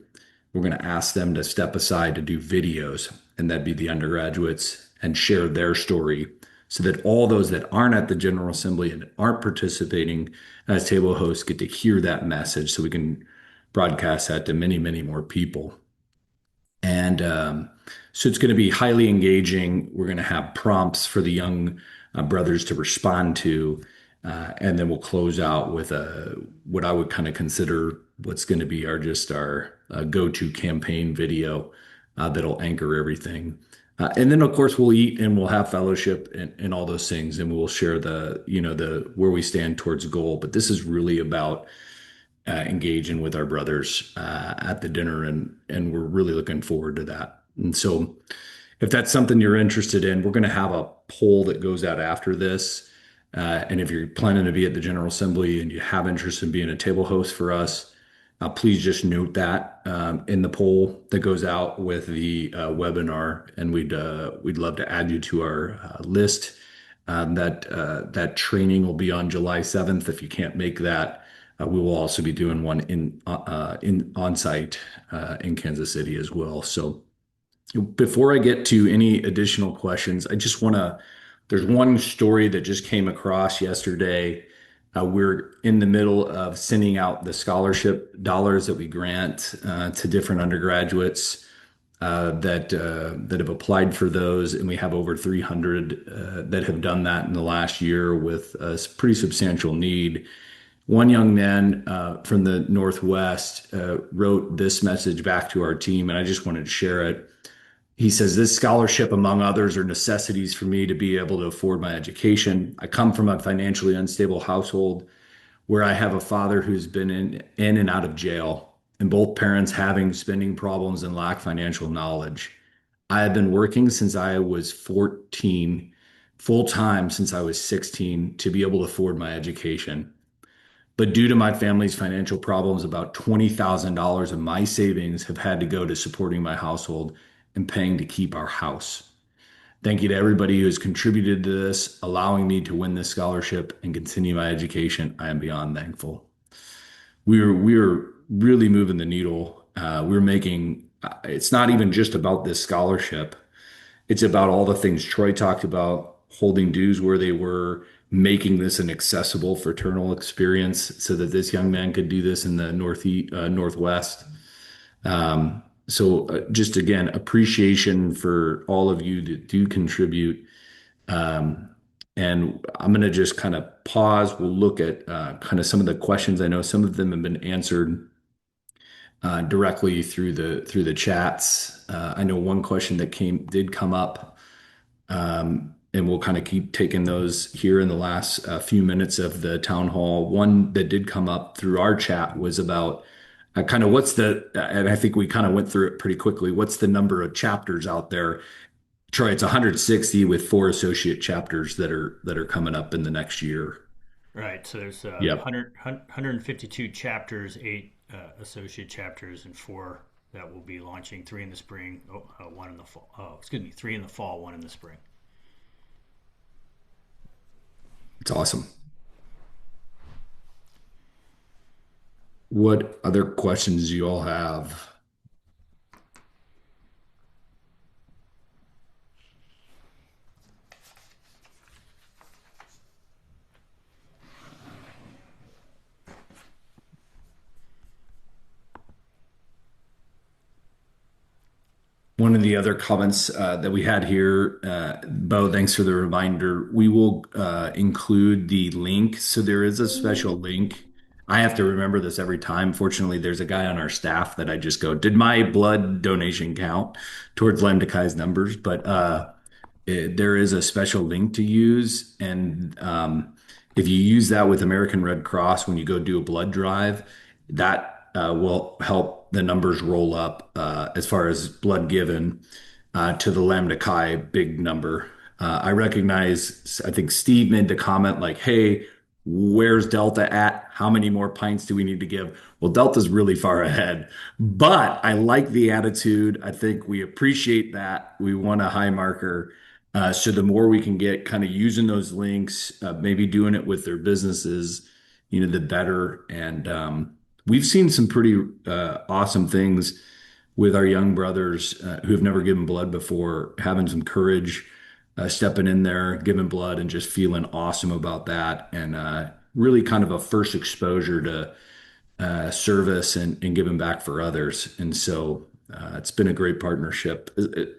We're going to ask them to step aside to do videos, and that'd be the undergraduates, and share their story so that all those that aren't at the General Assembly and aren't participating as table hosts get to hear that message so we can broadcast that to many, many more people. And so it's going to be highly engaging. We're going to have prompts for the young brothers to respond to. And then we'll close out with what I would kind of consider what's going to be our go-to campaign video that'll anchor everything. And then of course we'll eat and we'll have fellowship and all those things, and we'll share the where we stand towards goal. But this is really about engaging with our brothers at the dinner, and we're really looking forward to that. And so, if that's something you're interested in, we're going to have a poll that goes out after this. And if you're planning to be at the General Assembly and you have interest in being a table host for us, please just note that in the poll that goes out with the webinar, and we'd love to add you to our list. That training will be on July 7th. If you can't make that, we will also be doing one in on site in Kansas City as well. So before I get to any additional questions, I just want to. There's one story that just came across yesterday. We're in the middle of sending out the scholarship dollars that we grant to different undergraduates that have applied for those, and we have over 300 that have done that in the last year with a pretty substantial need. One young man from the Northwest wrote this message back to our team, and I just wanted to share it. He says, "This scholarship, among others, are necessities for me to be able to afford my education. I come from a financially unstable household where I have a father who's been in and out of jail, and both parents having spending problems and lack financial knowledge. I have been working since I was 14, full time since I was 16, to be able to afford my education. But due to my family's financial problems, about $20,000 of my savings have had to go to supporting my household and paying to keep our house. Thank you to everybody who has contributed to this, allowing me to win this scholarship and continue my education. I am beyond thankful." We are really moving the needle. We're making it's not even just about this scholarship. It's about all the things Troy talked about, holding dues where they were, making this an accessible fraternal experience so that this young man could do this in the Northwest. Just again, appreciation for all of you that do contribute. And I'm going to just kind of pause. We'll look at kind of some of the questions. I know some of them have been answered directly through the chats. I know one question that did come up, and we'll kind of keep taking those here in the last few minutes of the town hall. One that did come up through our chat was about kind of and I think we kind of went through it pretty quickly. What's the number of chapters out there? Troy, it's 160 with 4 associate chapters that are coming up in the next year. Right. So there's Yep. 152 chapters, 8 associate chapters, and 4 that will be launching. 3 in the spring, one in the fall. Oh, excuse me, 3 in the fall, 1 in the spring. It's awesome. What other questions do you all have? One of the other comments that we had here, Bo, thanks for the reminder. We will include the link. So there is a special link. I have to remember this every time. Fortunately, there's a guy on our staff that I just go, did my blood donation count towards Lambda Chi's numbers? But there is a special link to use. And if you use that with American Red Cross, when you go do a blood drive, that will help the numbers roll up as far as blood given to the Lambda Chi big number. I recognize, I think Steve made the comment like, hey, where's Delta at? How many more pints do we need to give? Well, Delta's really far ahead, but I like the attitude. I think we appreciate that. We want a high marker. So the more we can get kind of using those links, maybe doing it with their businesses, the better. And we've seen some pretty awesome things with our young brothers who have never given blood before, having some courage, stepping in there, giving blood, and just feeling awesome about that. And really kind of a first exposure to service and giving back for others. And so it's been a great partnership.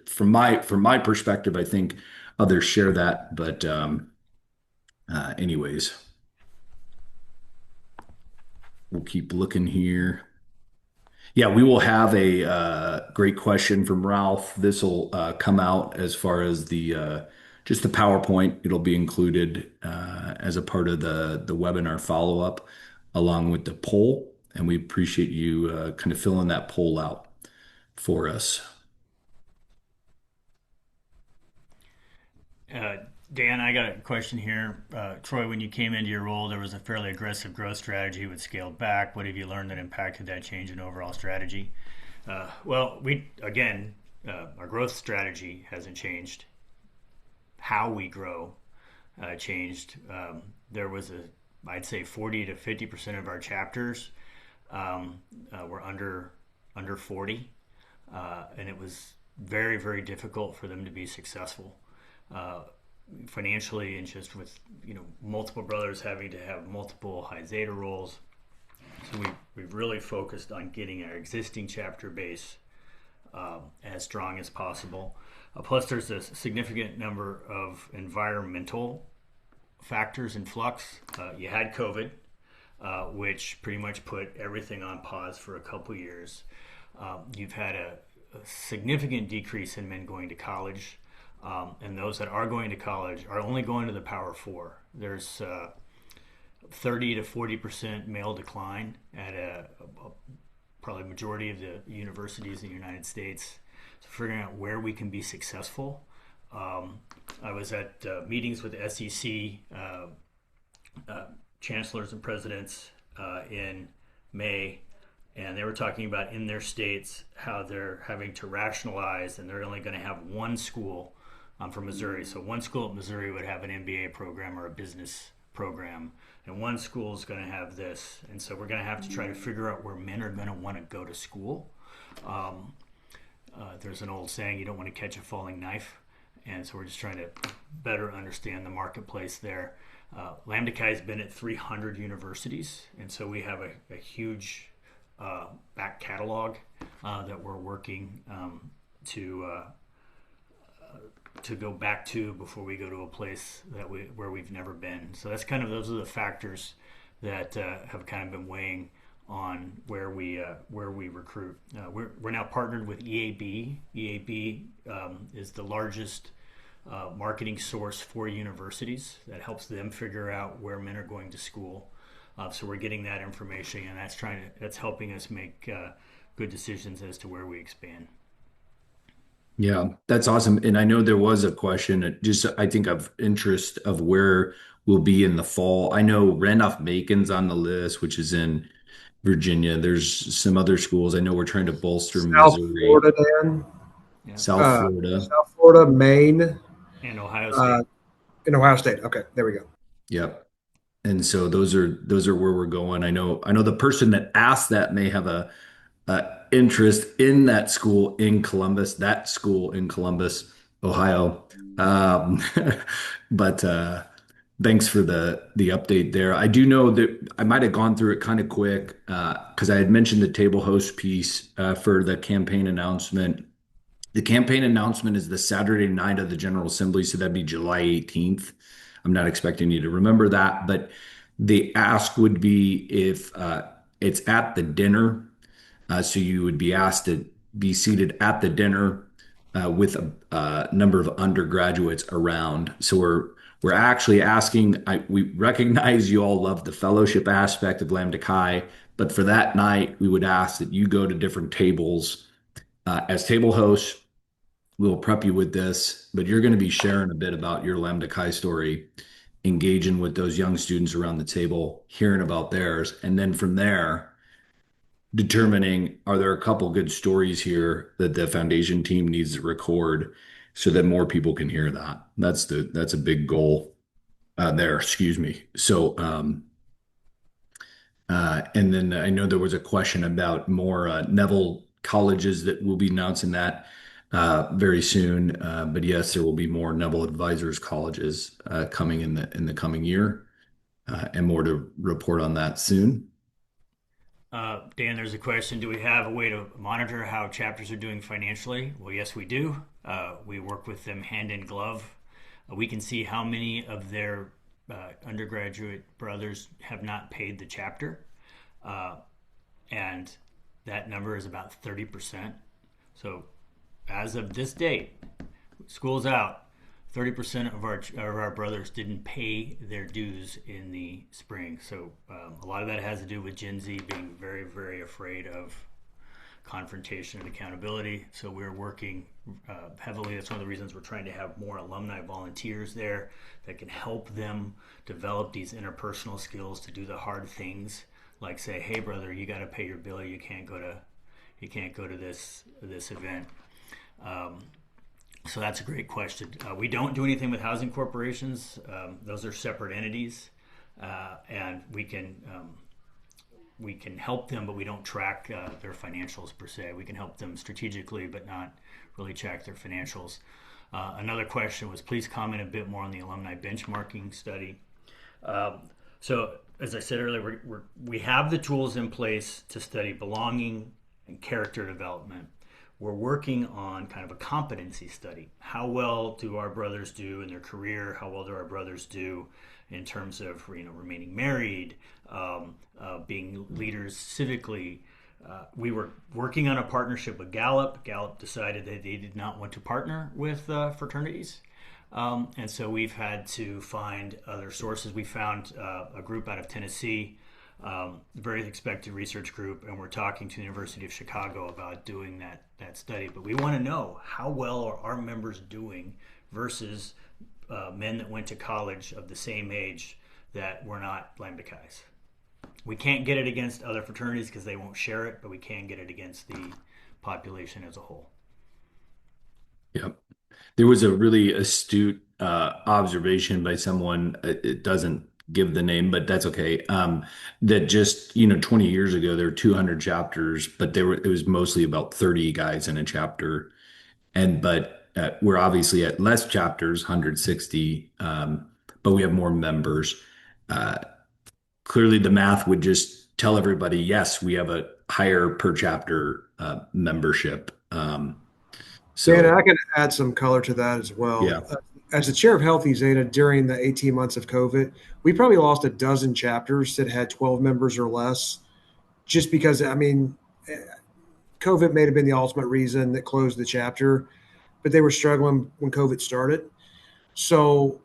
From my perspective, I think others share that. But anyways, we'll keep looking here. Yeah, we will have a great question from Ralph. This will come out as far as the just the PowerPoint. It'll be included as a part of the webinar follow-up along with the poll. And we appreciate you kind of filling that poll out for us. Dan, I got a question here. Troy, when you came into your role, there was a fairly aggressive growth strategy with scaled back. What have you learned that impacted that change in overall strategy? Well, our growth strategy hasn't changed. How we grow changed. There was I'd say 40 to 50% of our chapters were under 40, and it was very, very difficult for them to be successful. Financially, and just with multiple brothers having to have multiple high zeta roles. So we've really focused on getting our existing chapter base as strong as possible. Plus, there's a significant number of environmental factors in flux. You had COVID, which pretty much put everything on pause for a couple years. You've had a significant decrease in men going to college. And those that are going to college are only going to the Power Four. There's 30 to 40% male decline at probably majority of the universities in the United States. So figuring out where we can be successful. I was at meetings with SEC chancellors and presidents in May, and they were talking about in their states how they're having to rationalize, and they're only going to have one school. I'm from Missouri, so one school at Missouri would have an MBA program or a business program, and one school is going to have this. And so we're going to have to try to figure out where men are going to want to go to school. There's an old saying, you don't want to catch a falling knife. And so we're just trying to better understand the marketplace there. Lambda Chi has been at 300 universities, and so we have a huge back catalog that we're working to go back to before we go to a place where we've never been. So those are the factors that have kind of been weighing on where we recruit. We're now partnered with EAB. EAB is the largest marketing source for universities that helps them figure out where men are going to school. So we're getting that information, and that's helping us make good decisions as to where we expand. Yeah, that's awesome. And I know there was a question, just I think of interest of where we'll be in the fall. I know Randolph-Macon's on the list, which is in Virginia. There's some other schools. I know we're trying to bolster South Missouri, Florida, Dan. Yeah. South Florida. South Florida, Maine, And Ohio State. and Ohio State. Okay, there we go. Yep. And so those are where we're going. I know the person that asked that may have a interest in that school in Columbus, Ohio. Um, but thanks for the update there. I do know that I might have gone through it kind of quick because I had mentioned the table host piece for the campaign announcement. The campaign announcement is the Saturday night of the General Assembly, so that'd be July 18th. I'm not expecting you to remember that, but the ask would be if it's at the dinner. So you would be asked to be seated at the dinner with a number of undergraduates around. So we're actually asking. We recognize you all love the fellowship aspect of Lambda Chi, but for that night, we would ask that you go to different tables as table hosts. We'll prep you with this, but you're going to be sharing a bit about your Lambda Chi story engaging with those young students around the table, hearing about theirs, and then from there, determining are there a couple good stories here that the foundation team needs to record so that more people can hear that. That's a big goal there, excuse me. And then I know there was a question about more Neville colleges that will be announcing that very soon. But yes, there will be more Neville Advisors colleges coming in the coming year, and more to report on that soon. Dan, there's a question. Do we have a way to monitor how chapters are doing financially? Well, yes, we do. We work with them hand in glove. We can see how many of their undergraduate brothers have not paid the chapter. Uh, and that number is about 30%. So as of this date, school's out. 30% of our brothers didn't pay their dues in the spring. So a lot of that has to do with Gen Z being very, very afraid of confrontation and accountability. So we're working heavily. That's one of the reasons we're trying to have more alumni volunteers there that can help them develop these interpersonal skills to do the hard things, like say, "Hey, brother, you got to pay your bill. You can't go to this event." Um, so that's a great question. We don't do anything with housing corporations. Those are separate entities, and we can help them, but we don't track their financials per se. We can help them strategically, but not really track their financials. Another question was, please comment a bit more on the alumni benchmarking study. So, as I said earlier, we have the tools in place to study belonging and character development. We're working on kind of a competency study. How well do our brothers do in their career? How well do our brothers do in terms of remaining married, being leaders civically? We were working on a partnership with Gallup. Gallup decided that they did not want to partner with fraternities. And so we've had to find other sources. We found a group out of Tennessee, very expected research group, and we're talking to the University of Chicago about doing that study. But we want to know, how well are our members doing versus men that went to college of the same age that were not Lambda Chi's. We can't get it against other fraternities because they won't share it, but we can get it against the population as a whole. Yep. There was a really astute observation by someone. It doesn't give the name, but that's okay. That just 20 years ago there were 200 chapters, but it was mostly about 30 guys in a chapter, but we're obviously at less chapters, 160, but we have more members. Uh, Clearly, the math would just tell everybody, yes, we have a higher per chapter membership. Dana, So I can add some color to that as well. yeah. As the chair of Healthy Zeta during the 18 months of COVID, we probably lost a dozen chapters that had 12 members or less, just because, I mean, COVID may have been the ultimate reason that closed the chapter, but they were struggling when COVID started. So,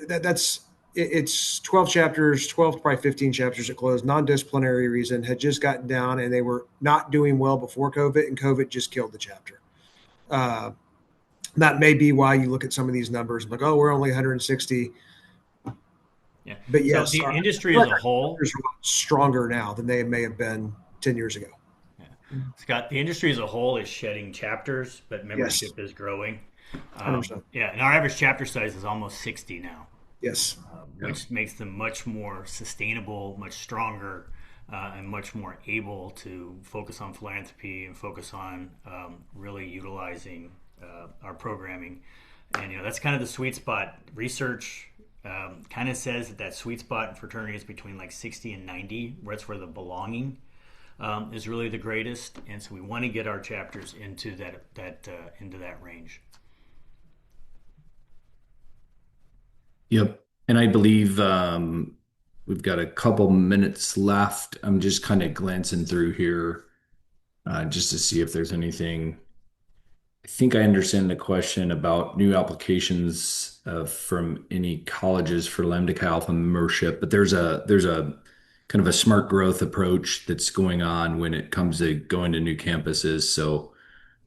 that's it's 12 chapters, 12 to probably 15 chapters that closed. Non-disciplinary reason had just gotten down, and they were not doing well before COVID, and COVID just killed the chapter. Uh, that may be why you look at some of these numbers like, oh, we're only 160. Yeah. But So yes, the our industry as a whole, numbers are stronger now than they may have been 10 years ago. yeah. Scott, the industry as a whole is shedding chapters, but Yes, membership is growing. 100%. Yeah, and our average chapter size is almost 60 now, Yes. Yeah. which makes them much more sustainable, much stronger, and much more able to focus on philanthropy and focus on really utilizing our programming. And that's kind of the sweet spot. Research kind of says that sweet spot in fraternity is between like 60 and 90. That's where the belonging is really the greatest, and so we want to get our chapters into that range. Yep. And I believe we've got a couple minutes left. I'm just kind of glancing through here just to see if there's anything. I think I understand the question about new applications from any colleges for Lambda Chi Alpha membership, but there's a kind of a smart growth approach that's going on when it comes to going to new campuses. So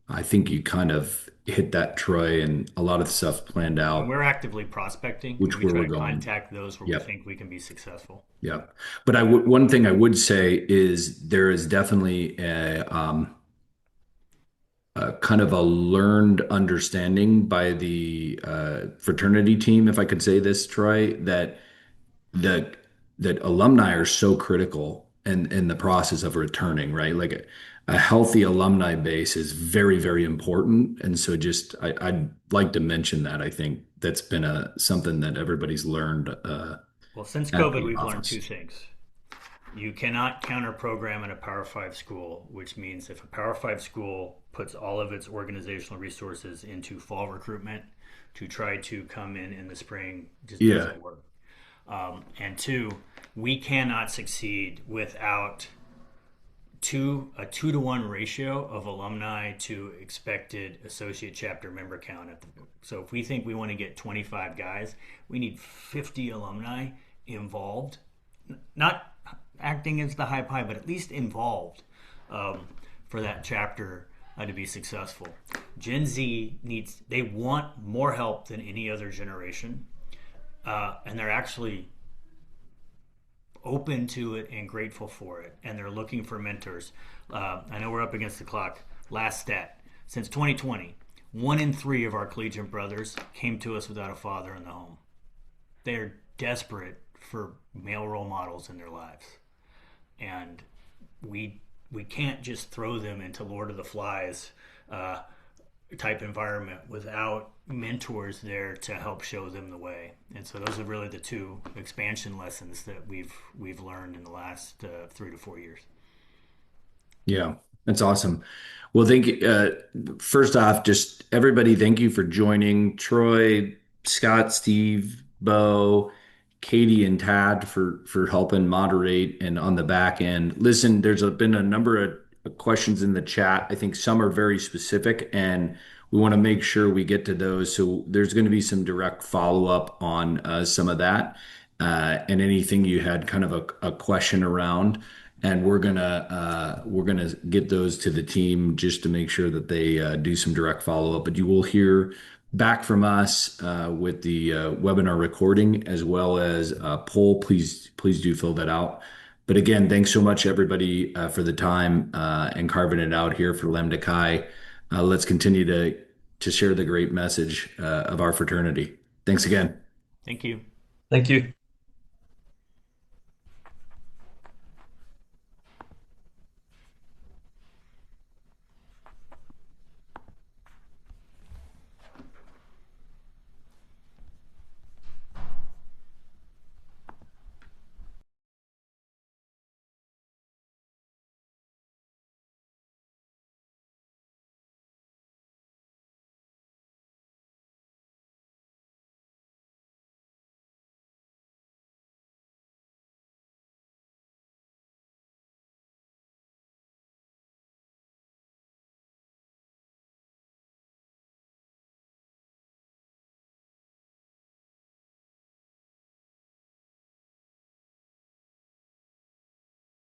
I think you kind of hit that, Troy, and a lot of stuff planned And out, we're actively prospecting, and which we where try we're to going. contact those where we Yep. think we can be successful. Yep. But one thing I would say is there is definitely a kind of a learned understanding by the fraternity team, if I could say this, Troy, that that alumni are so critical in the process of returning, right? Like a healthy alumni base is very, very important. And so just I'd like to mention that. I think that's been a something that everybody's learned Well, since at COVID, the we've learned two office. things. You cannot counter program in a Power 5 school, which means if a Power 5 school puts all of its organizational resources into fall recruitment to try to come in the spring, just Yeah. doesn't work. And two, we cannot succeed without a 2-to-1 ratio of alumni to expected associate chapter member count. So if we think we want to get 25 guys, we need 50 alumni involved, not acting as the high pie, but at least involved for that chapter to be successful. Gen Z they want more help than any other generation, and they're actually open to it and grateful for it, and they're looking for mentors. I know we're up against the clock. Last stat: since 2020, 1 in 3 of our collegiate brothers came to us without a father in the home. They're desperate for male role models in their lives, and we can't just throw them into Lord of the Flies type environment without mentors there to help show them the way. And so those are really the two expansion lessons that we've learned in the last 3 to 4 years. Yeah, that's awesome. Well, first off, just everybody, thank you for joining. Troy, Scott, Steve, Bo, Katie, and Tad for helping moderate and on the back end. Listen, been a number of questions in the chat. I think some are very specific, and we want to make sure we get to those. So there's going to be some direct follow-up on some of that, and anything you had kind of a question around, and we're gonna get those to the team just to make sure that they do some direct follow up. But you will hear back from us with the webinar recording as well as a poll. Please do fill that out. But again, thanks so much everybody for the time and carving it out here for Lambda Chi. Let's continue to share the great message of our fraternity. Thanks again. Thank you. Thank you.